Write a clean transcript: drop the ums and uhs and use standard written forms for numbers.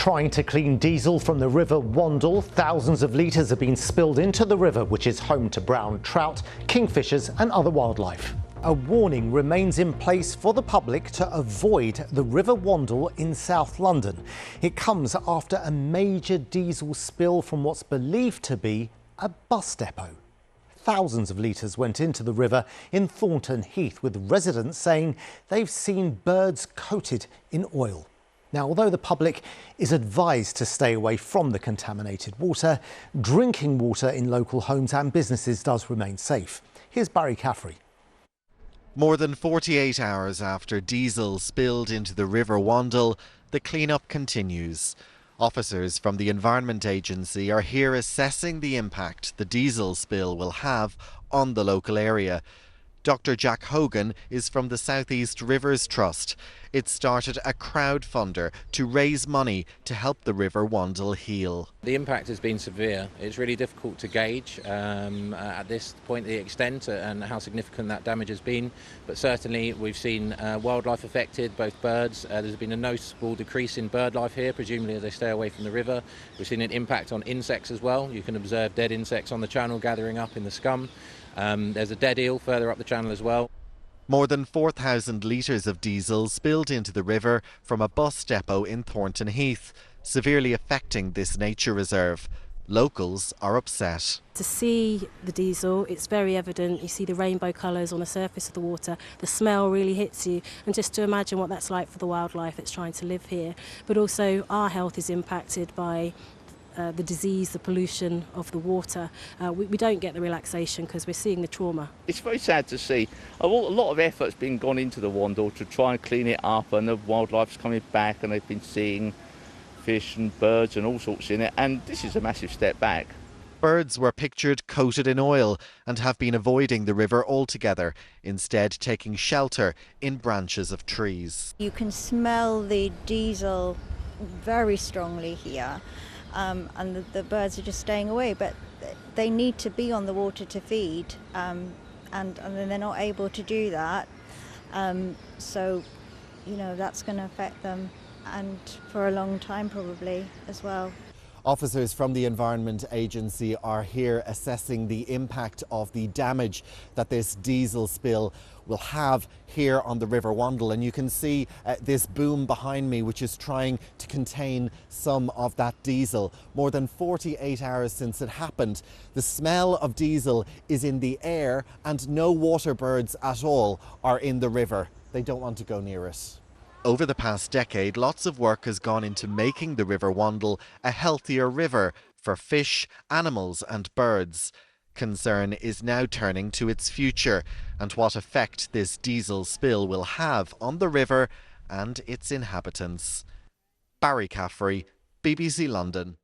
Trying to clean diesel from the River Wandle, thousands of litres have been spilled into the river, which is home to brown trout, kingfishers and other wildlife. A warning remains in place for the public to avoid the River Wandle in South London. It comes after a major diesel spill from what's believed to be a bus depot. Thousands of litres went into the river in Thornton Heath, with residents saying they've seen birds coated in oil. Now, although the public is advised to stay away from the contaminated water, drinking water in local homes and businesses does remain safe. Here's Barry Caffrey. More than 48 hours after diesel spilled into the River Wandle, the clean-up continues. Officers from the Environment Agency are here assessing the impact the diesel spill will have on the local area. Dr. Jack Hogan is from the South East Rivers Trust. It started a crowdfunder to raise money to help the River Wandle heal. The impact has been severe. It's really difficult to gauge at this point the extent and how significant that damage has been. But certainly we've seen wildlife affected, both birds. There's been a noticeable decrease in bird life here, presumably as they stay away from the river. We've seen an impact on insects as well. You can observe dead insects on the channel gathering up in the scum. There's a dead eel further up the channel as well. More than 4,000 litres of diesel spilled into the river from a bus depot in Thornton Heath, severely affecting this nature reserve. Locals are upset. To see the diesel, it's very evident. You see the rainbow colours on the surface of the water. The smell really hits you. And just to imagine what that's like for the wildlife that's trying to live here. But also our health is impacted by the disease, the pollution of the water. We don't get the relaxation because we're seeing the trauma. It's very sad to see. A lot of effort's been gone into the Wandle to try and clean it up, and the wildlife's coming back and they've been seeing fish and birds and all sorts in it, and this is a massive step back. Birds were pictured coated in oil and have been avoiding the river altogether, instead taking shelter in branches of trees. You can smell the diesel very strongly here. And the birds are just staying away, but they need to be on the water to feed, and they're not able to do that. So, you know, that's going to affect them, and for a long time probably as well. Officers from the Environment Agency are here assessing the impact of the damage that this diesel spill will have here on the River Wandle, and you can see this boom behind me which is trying to contain some of that diesel. More than 48 hours since it happened, the smell of diesel is in the air and no water birds at all are in the river. They don't want to go near it. Over the past decade, lots of work has gone into making the River Wandle a healthier river for fish, animals and birds. Concern is now turning to its future and what effect this diesel spill will have on the river and its inhabitants. Barry Caffrey, BBC London.